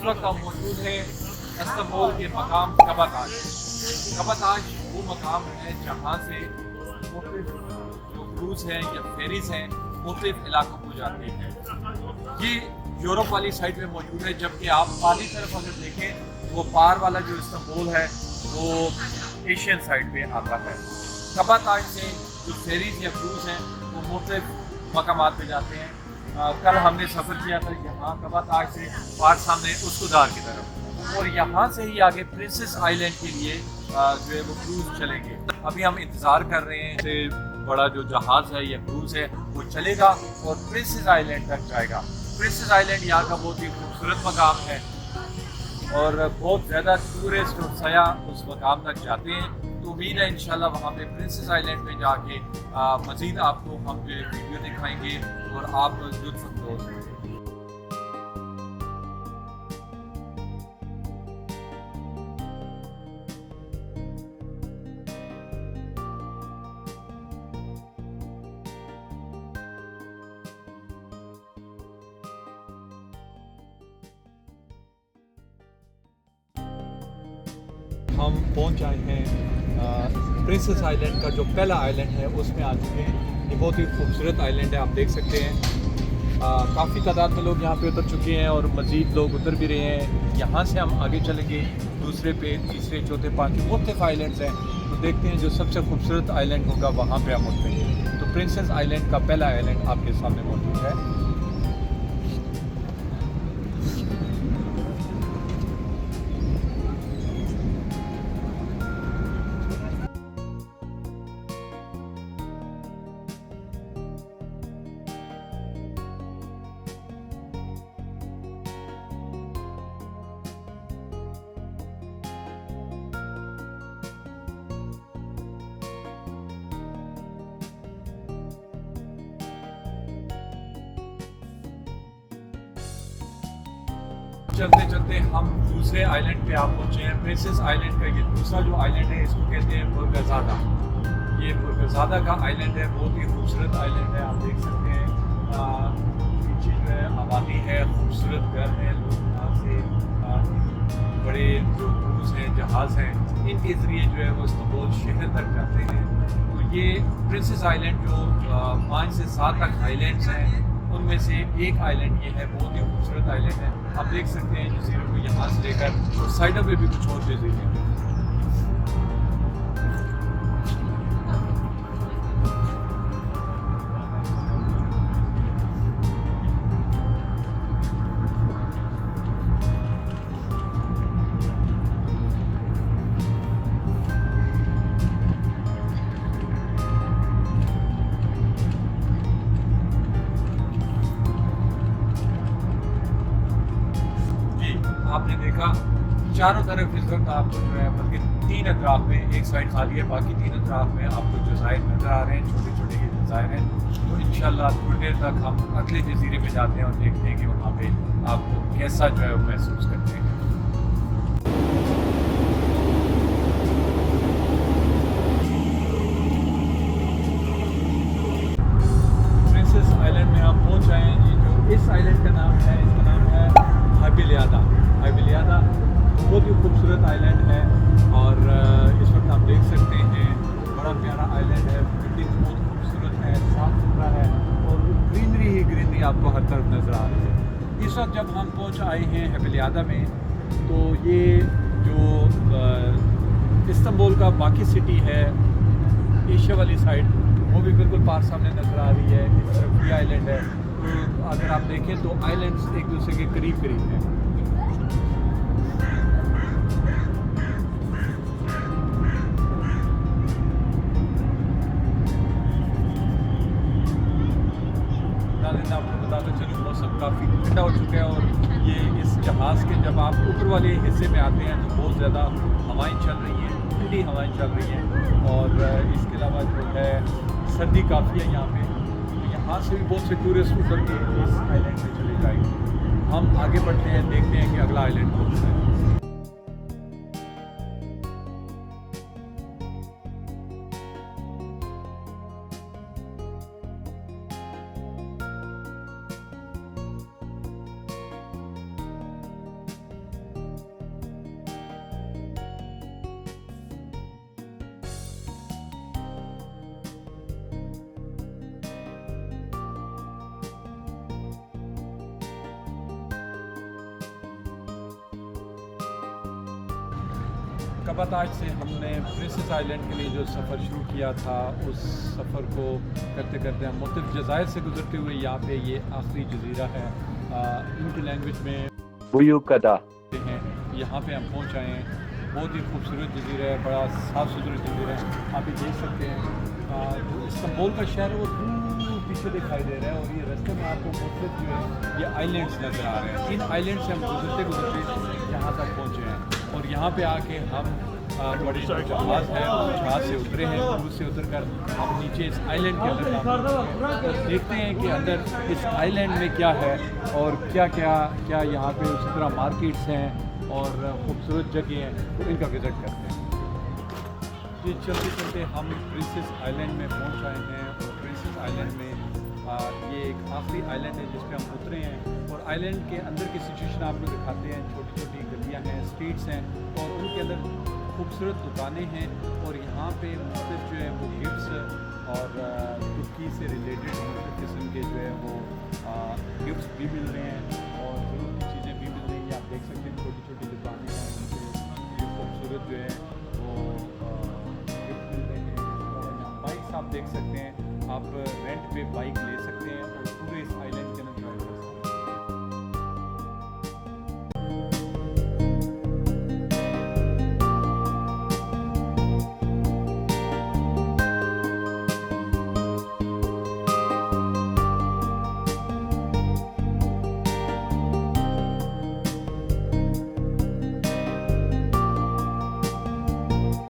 वक्त हम मौजूद हैं इस्तांबुल के मकाम कबाताज। कबाताज वो मकाम है जहाँ से मुख्तलिफ जो क्रूज़ हैं या फेरीज हैं मुख्तलिफ इलाकों को जाती हैं। ये यूरोप वाली साइड में मौजूद है, जबकि आप पानी तरफ अगर देखें वो पार वाला जो इस्तांबुल है वो एशियन साइड पे आता है। कबाताज से जो फेरीज या क्रूज़ हैं वो मुख्तलिफ मकामात पे जाते हैं। कल हमने सफ़र किया था यहाँ कबाताज से पार सामने उसकुदार की तरफ, और यहाँ से ही आगे प्रिंसेस आइलैंड के लिए जो है वो क्रूज़ चलेंगे। अभी हम इंतज़ार कर रहे हैं से बड़ा जो जहाज़ है या क्रूज़ है वो चलेगा और प्रिंसेस आइलैंड तक जाएगा। प्रिंसेस आइलैंड यहाँ का बहुत ही खूबसूरत मकाम है और बहुत ज़्यादा टूरिस्ट और सयाह उस मकाम तक जाते हैं। तो उम्मीद है इंशाल्लाह वहाँ पे प्रिंसेस आइलैंड में जाके मज़ीद आपको हम जो वीडियो दिखाएंगे और आप लुत्फ़ अंदोज़ होंगे। हम पहुंच आए हैं प्रिंसेस आइलैंड का जो पहला आइलैंड है उसमें आ चुके हैं। ये बहुत ही खूबसूरत आइलैंड है, आप देख सकते हैं। काफ़ी तादाद में लोग यहाँ पे उतर चुके हैं और मज़ीद लोग उतर भी रहे हैं। यहाँ से हम आगे चलेंगे दूसरे पे, तीसरे, चौथे, पाँचवें मुख्तलिफ आइलैंड्स हैं। तो देखते हैं जो सबसे खूबसूरत आइलैंड होगा वहाँ पर हम उतरेंगे। तो प्रिंसेस आइलैंड का पहला आइलैंड आपके सामने मौजूद है। चलते चलते हम दूसरे आइलैंड पे आप पहुँचे हैं। प्रिंसेस आइलैंड का ये दूसरा जो आइलैंड है इसको कहते हैं बुर्गज़ादा। ये बुर्गज़ादा का आइलैंड है, बहुत ही खूबसूरत आइलैंड है। आप देख सकते हैं पीछे जो है आबादी है, खूबसूरत घर है, लोग यहाँ से बड़े जो क्रूज़ हैं, जहाज़ हैं, इनके ज़रिए जो है वो इस्तांबुल शहर तक जाते हैं। तो ये प्रिंसेस आइलैंड जो 5 से 7 तक आइलैंड्स हैं उनमें से एक आइलैंड ये है, बहुत ही खूबसूरत आइलैंड है। आप देख सकते हैं जजीरे को यहाँ से लेकर और साइडों पे भी कुछ और जजीरे हैं। आपने देखा चारों तरफ इस वक्त आपको जो है बल्कि 3 अतराफ में, एक साइड खाली है, बाकी 3 अतराफ में आपको जज़ायर नज़र आ रहे हैं, छोटे छोटे ये जज़ायर हैं। तो इंशाल्लाह थोड़ी देर तक हम अगले जजीरे पे जाते हैं और देखते हैं कि वहाँ पे आपको कैसा जो है महसूस करते हैं। प्रिंसेस आइलैंड में हम पहुँच आए हैं। ये जो इस आइलैंड का नाम है, इसका नाम है हैबिलियादा। हैबिलियादा बहुत ही खूबसूरत आइलैंड है और इस वक्त आप देख सकते हैं बड़ा प्यारा आइलैंड है, बिल्डिंग बहुत खूबसूरत है, साफ़ सुथरा है और ग्रीनरी ही ग्रीनरी आपको हर तरफ नज़र आ रही है। इस वक्त जब हम पहुंच आए हैं हैबिलियादा में, तो ये जो इस्तांबुल का बाकी सिटी है एशिया वाली साइड, वो भी बिल्कुल पार सामने नज़र आ रही है। इस तरफ भी आइलैंड है। तो अगर आप देखें तो आइलैंड्स एक दूसरे के करीब करीब हैं। आपको बताते चलूँ मौसम काफ़ी ठंडा हो चुका है और ये इस जहाज़ के जब आप ऊपर वाले हिस्से में आते हैं तो बहुत ज़्यादा हवाएं चल रही हैं, ठंडी हवाएं चल रही हैं और इसके अलावा जो है सर्दी काफ़ी है यहाँ पे। तो यहाँ से भी बहुत से टूरिस्ट उतर के इस आइलैंड में चले जाएंगे। हम आगे बढ़ते हैं, देखते हैं कि अगला आइलैंड कौन सा है। कबाताज से हमने प्रिंसेस आइलैंड के लिए जो सफ़र शुरू किया था, उस सफ़र को करते करते हम मुख्तलिफ जज़ायर से गुजरते हुए यहाँ पे ये आखिरी जज़ीरा है, इनकी लैंग्वेज में बुयू कदा हैं, यहाँ पे हम पहुँच आए हैं। बहुत ही खूबसूरत जज़ीरा है, बड़ा साफ़ सुथरा जज़ीरा है। आप ये देख सकते हैं जो इस्तांबुल का शहर है वो दूर पीछे दिखाई दे रहा है, और ये रास्ते में आपको मुख्तलिफ जो है ये आइलैंड्स नज़र आ रहे हैं। इन आइलैंड से हम गुजरते गुजरते यहाँ तक पहुँचे हैं, और यहाँ पे आके हम बड़ी जो जहाज़ है जहाज़ से उतरे हैं। क्रूज से उतर कर हम नीचे इस आइलैंड के अंदर देखते हैं कि अंदर इस आइलैंड में क्या है और क्या क्या क्या यहाँ पे उसी तरह मार्केट्स हैं और ख़ूबसूरत जगह हैं, तो इनका विज़िट करते हैं। ये चलते चलते हम प्रिंसेस आइलैंड में पहुँच आए हैं, और प्रिंसेस आइलैंड में ये एक आखिरी आइलैंड है जिस पे हम उतरे हैं, और आइलैंड के अंदर की सिचुएशन आपको दिखाते हैं। छोटी छोटी गलियाँ हैं, स्ट्रीट्स हैं, और उनके अंदर खूबसूरत दुकानें हैं, और यहाँ पे मुख्तलिफ जो है वो गिफ्ट्स और तुर्की से रिलेटेड मुख्तलिफ किस्म के जो है वो गिफ्ट्स भी मिल रहे हैं, और ज़रूरत की चीज़ें भी मिल रही हैं। आप देख सकते हैं छोटी छोटी दुकानें हैं, ये खूबसूरत जो है वो गिफ्ट मिल रहे हैं। और यहाँ बाइक्स आप देख सकते हैं, आप रेंट पे बाइक ले